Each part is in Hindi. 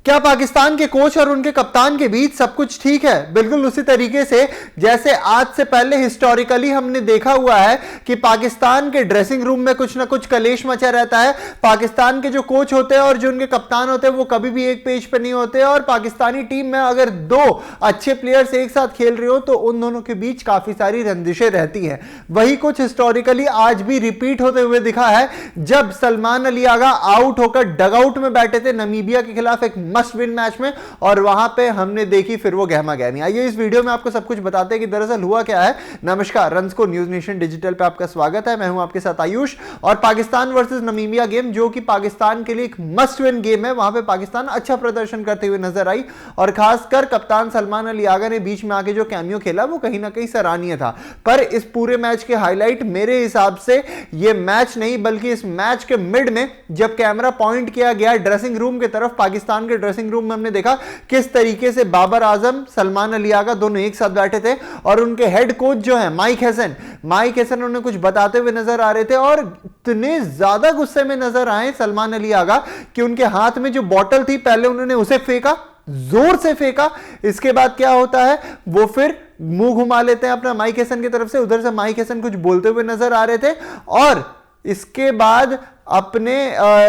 क्या पाकिस्तान के कोच और उनके कप्तान के बीच सब कुछ ठीक है? बिल्कुल उसी तरीके से जैसे आज से पहले हिस्टोरिकली हमने देखा हुआ है कि पाकिस्तान के ड्रेसिंग रूम में कुछ ना कुछ कलेश मचा रहता है। पाकिस्तान के जो कोच होते हैं और जो उनके कप्तान होते हैं वो कभी भी एक पेज पर नहीं होते, और पाकिस्तानी टीम में अगर दो अच्छे प्लेयर्स एक साथ खेल रहे हो तो उन दोनों के बीच काफी सारी रंजिशें रहती हैं। वही कुछ हिस्टोरिकली आज भी रिपीट होते हुए दिखा है जब सलमान अली आगा आउट होकर डगआउट में बैठे थे नामीबिया के खिलाफ एक मस्ट विन मैच में, और वहां पे हमने देखी फिर वो गहमा गहमी। आइए इस वीडियो में आपको सब कुछ बताते हैं कि दरअसल हुआ क्या है। नमस्कार, run score news nation digital पे आपका स्वागत है। मैं हूं आपके साथ आयुष, और पाकिस्तान वर्सेस नामीबिया गेम जो कि पाकिस्तान के लिए एक मस्ट विन गेम है, वहां पे पाकिस्तान अच्छा प्रदर्शन करते हुए नजर आई, और खासकर कप्तान सलमान अली आगा ने बीच में आके जो कैमियो खेला वो कहीं ना कहीं सराहनीय था। पर इस पूरे मैच के हाईलाइट मेरे हिसाब से ये मैच नहीं बल्कि इस मैच के मिड में जब कैमरा पॉइंट किया गया ड्रेसिंग रूम की तरफ, पाकिस्तान के ड्रेसिंग रूम में हमने देखा किस तरीके से बाबर आजम, सलमान अली आगा दोनों एक साथ बैठे थे, और उनके हेड कोच जो है माइक हैसन उन्हें कुछ बताते हुए नजर आ रहे थे, और इतने ज्यादा गुस्से में नजर आए सलमान अली आगा कि उनके हाथ में जो बोतल थी पहले उन्होंने उसे फेंका, जोर से फेंका। इसके बाद क्या होता है, वो फिर मुंह घुमा लेते हैं अपना माइक हैसन की तरफ से, उधर से माइक हैसन कुछ बोलते हुए नजर आ रहे थे, और इसके बाद अपने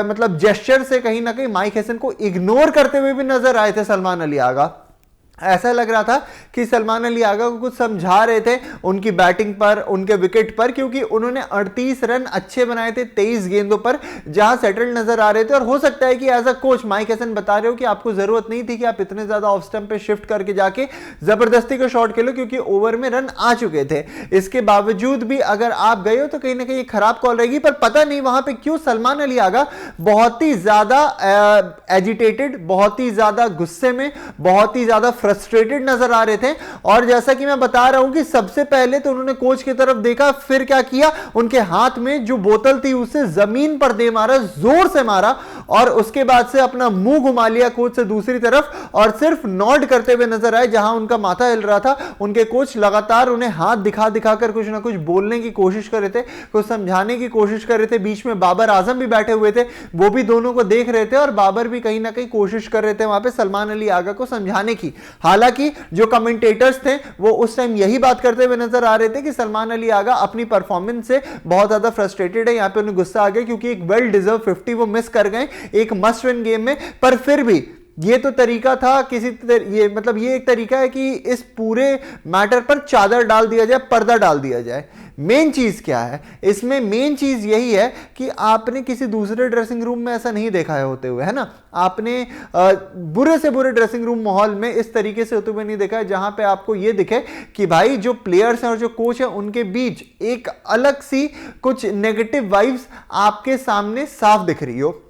मतलब जेस्चर से कहीं ना कहीं माइक हैसन को इग्नोर करते हुए भी नजर आए थे सलमान अली आगा। ऐसा लग रहा था कि सलमान अली आगा को कुछ समझा रहे थे उनकी बैटिंग पर, उनके विकेट पर, क्योंकि उन्होंने 38 रन अच्छे बनाए थे 23 गेंदों पर जहां सेटल्ड नजर आ रहे थे। और हो सकता है कि as a coach Mike Hesson बता रहे हो कि आपको जरूरत नहीं थी कि आप इतने ज्यादा ऑफ स्टंप पे शिफ्ट करके जाके जबरदस्ती का शॉट खेलो, क्योंकि ओवर में रन आ चुके थे। इसके बावजूद भी अगर आप गए हो तो कहीं ना कहीं खराब कॉल रहेगी। पर पता नहीं वहां पर क्यों सलमान अली आगा बहुत ही ज्यादा एजिटेटेड, बहुत ही ज्यादा गुस्से में, बहुत ही ज्यादा फ्रस्ट्रेटेड नजर आ रहे थे। और जैसा कि मैं बता रहा हूं कि सबसे पहले तो उन्होंने कोच की तरफ देखा, फिर क्या किया, उनके हाथ में जो बोतल थी उसे जमीन पर दे मारा, जोर से मारा, और उसके बाद से अपना मुंह घुमा लिया कोच से दूसरी तरफ, और सिर्फ नॉड करते हुए नजर आए जहां उनका माथा हिल रहा था। उनके कोच लगातार उन्हें हाथ दिखा दिखाकर कुछ ना कुछ बोलने की कोशिश कर रहे थे, कुछ समझाने की कोशिश कर रहे थे। बीच में बाबर आजम भी बैठे हुए थे, वो भी दोनों को देख रहे थे, और बाबर भी कहीं ना कहीं कोशिश कर रहे थे वहां पे सलमान अली आगा को समझाने की। हालांकि जो कमेंटेटर्स थे वो उस टाइम यही बात करते हुए नजर आ रहे थे कि सलमान अली आगा अपनी परफॉर्मेंस से बहुत ज्यादा फ्रस्ट्रेटेड है। यहां पे उन्हें गुस्सा आ गया क्योंकि एक वेल डिजर्व 50 वो मिस कर गए एक मस्ट विन गेम में। पर फिर भी ये तो तरीका था ये मतलब ये एक तरीका है कि इस पूरे मैटर पर चादर डाल दिया जाए, पर्दा डाल दिया जाए। मेन चीज क्या है इसमें? मेन चीज यही है कि आपने किसी दूसरे ड्रेसिंग रूम में ऐसा नहीं देखा है होते हुए, है ना। आपने बुरे से बुरे ड्रेसिंग रूम माहौल में इस तरीके से होते हुए नहीं देखा है जहां पे आपको ये दिखे कि भाई जो प्लेयर्स हैं और जो कोच है उनके बीच एक अलग सी कुछ नेगेटिव वाइब्स आपके सामने साफ दिख रही हो।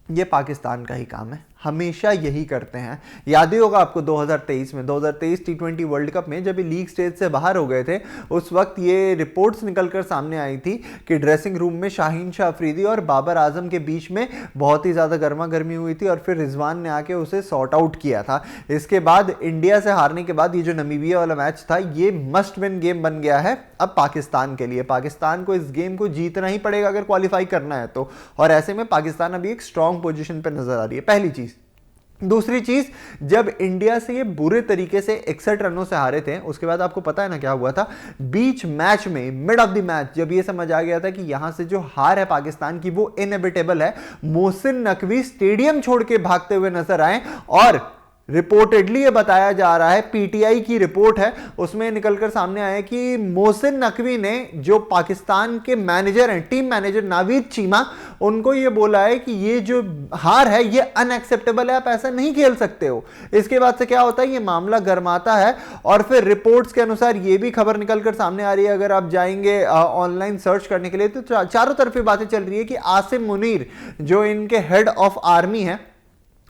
ये पाकिस्तान का ही काम है, हमेशा यही करते हैं। याद ही होगा आपको 2023 T20 वर्ल्ड कप में जब ये लीग स्टेज से बाहर हो गए थे, उस वक्त ये रिपोर्ट्स निकलकर सामने आई थी कि ड्रेसिंग रूम में शाहीन शाह अफरीदी और बाबर आजम के बीच में बहुत ही ज़्यादा गर्मा गर्मी हुई थी, और फिर रिजवान ने आके उसे सॉर्ट आउट किया था। इसके बाद इंडिया से हारने के बाद ये जो नामीबिया वाला मैच था ये मस्ट विन गेम बन गया है अब पाकिस्तान के लिए। पाकिस्तान को इस गेम को जीतना ही पड़ेगा अगर क्वालिफाई करना है तो, और ऐसे में पाकिस्तान अभी एक स्ट्रॉन्ग पोजीशन पर नजर आ रही है, पहली चीज। दूसरी चीज, जब इंडिया से ये बुरे तरीके से 61 रनों से हारे थे, उसके बाद आपको पता है ना क्या हुआ था? बीच मैच में, मिड ऑफ द मैच, जब ये समझ आ गया था कि यहां से जो हार है पाकिस्तान की वो इनएविटेबल है, मोहसिन नकवी स्टेडियम छोड़ के भागते हुए नजर आए। और रिपोर्टेडली ये बताया जा रहा है, पीटीआई की रिपोर्ट है, उसमें निकलकर सामने आया कि मोहसिन नकवी ने जो पाकिस्तान के मैनेजर हैं, टीम मैनेजर नावीद चीमा, उनको ये बोला है कि ये जो हार है ये अनएक्सेप्टेबल है, आप ऐसा नहीं खेल सकते हो। इसके बाद से क्या होता है, ये मामला गर्माता है, और फिर रिपोर्ट्स के अनुसार ये भी खबर निकलकर सामने आ रही है, अगर आप जाएंगे ऑनलाइन सर्च करने के लिए तो चारों तरफ बातें चल रही है कि आसिम मुनीर जो इनके हेड ऑफ आर्मी है,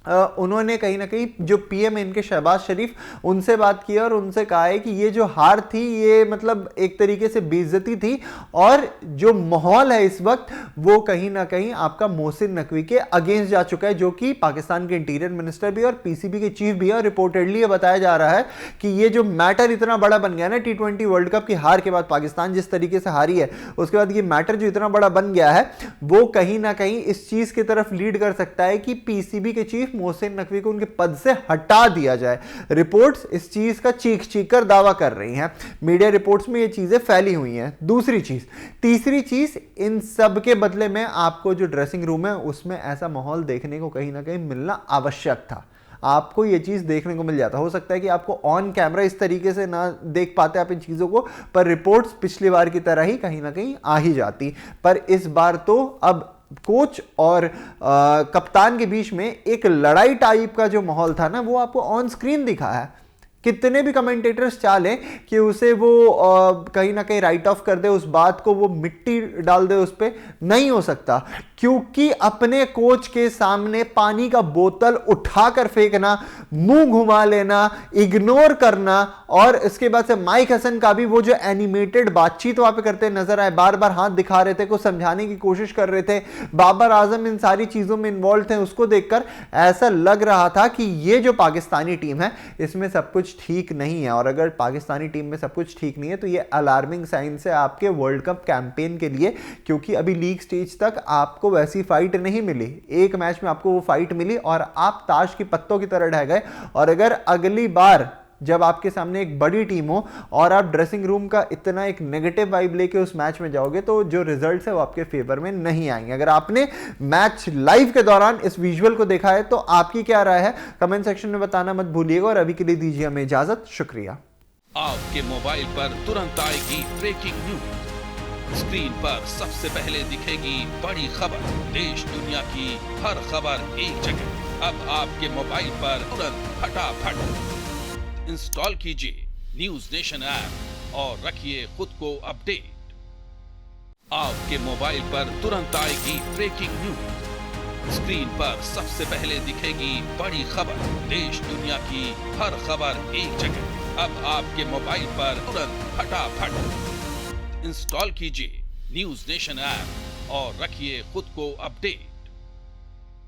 उन्होंने कहीं ना कहीं जो पीएम इनके शहबाज शरीफ, उनसे बात की और उनसे कहा है कि ये जो हार थी ये मतलब एक तरीके से बेइज्जती थी, और जो माहौल है इस वक्त वो कहीं ना कहीं आपका मोहसिन नकवी के अगेंस्ट जा चुका है, जो कि पाकिस्तान के इंटीरियर मिनिस्टर भी और पीसीबी के चीफ भी है। और रिपोर्टेडली ये बताया जा रहा है कि ये जो मैटर इतना बड़ा बन गया ना T20 वर्ल्ड कप की हार के बाद, पाकिस्तान जिस तरीके से हारी है उसके बाद ये मैटर जो इतना बड़ा बन गया है वो कहीं ना कहीं इस चीज की तरफ लीड कर सकता है कि पीसीबी के चीफ मोहसिन नकवी को उनके पद से हटा दिया जाए। रिपोर्ट्स इस चीज का चीख कर दावा कर रही हैं, मीडिया रिपोर्ट्स में ये चीजें फैली हुई हैं। दूसरी चीज, तीसरी चीज, इन सब के बदले में आपको जो ड्रेसिंग रूम है उसमें ऐसा माहौल देखने को कहीं ना कहीं मिलना आवश्यक था। आपको ये चीज देखने को मिल जाता। हो सकता है कि आपको ऑन कैमरा इस तरीके से ना देख पाते आप इन चीजों को, पर रिपोर्ट्स पिछली बार की तरह ही कहीं ना कहीं आ ही जाती। पर इस बार तो अब कोच और कप्तान के बीच में एक लड़ाई टाइप का जो माहौल था ना, वो आपको ऑन स्क्रीन दिखा है। कितने भी कमेंटेटर्स चाहें कि उसे वो कहीं ना कहीं राइट ऑफ कर दे, उस बात को वो मिट्टी डाल दे उस पर, नहीं हो सकता। क्योंकि अपने कोच के सामने पानी का बोतल उठाकर फेंकना, मुंह घुमा लेना, इग्नोर करना, और इसके बाद से माइक हसन का भी वो जो एनिमेटेड बातचीत वहां पे करते नजर आए, बार बार हाथ दिखा रहे थे, कुछ समझाने की कोशिश कर रहे थे, बाबर आजम इन सारी चीजों में इन्वॉल्व थे, उसको देखकर ऐसा लग रहा था कि ये जो पाकिस्तानी टीम है इसमें सब कुछ ठीक नहीं है। और अगर पाकिस्तानी टीम में सब कुछ ठीक नहीं है तो ये अलार्मिंग साइन है आपके वर्ल्ड कप कैंपेन के लिए, क्योंकि अभी लीग स्टेज तक आपको वैसी फाइट नहीं मिली। एक मैच में आपको वो फाइट मिली और आप ताश की पत्तों की तरह ढह गए। और अगर अगली बार जब आपके सामने एक बड़ी टीम हो और आप ड्रेसिंग रूम का इतना एक नेगेटिव वाइब लेके उस मैच में जाओगे तो जो रिजल्ट्स है वो आपके फेवर में नहीं आएंगे। अगर आपने मैच लाइव के दौरान इस विजुअल को देखा है तो आपकी क्या राय है कमेंट सेक्शन में बताना मत भूलिएगा। और अभी के लिए दीजिए हमें इजाजत, शुक्रिया। आपके मोबाइल पर तुरंत आएगी ब्रेकिंग न्यूज, स्क्रीन पर सबसे पहले दिखेगी बड़ी खबर, देश दुनिया की हर खबर एक जगह। अब आपके मोबाइल पर तुरंत फटाफट इंस्टॉल कीजिए न्यूज नेशन ऐप और रखिए खुद को अपडेट। आपके मोबाइल पर तुरंत आएगी ब्रेकिंग न्यूज, स्क्रीन पर सबसे पहले दिखेगी बड़ी खबर, देश दुनिया की हर खबर एक जगह। अब आपके मोबाइल पर तुरंत फटाफट इंस्टॉल कीजिए न्यूज नेशन ऐप और रखिए खुद को अपडेट।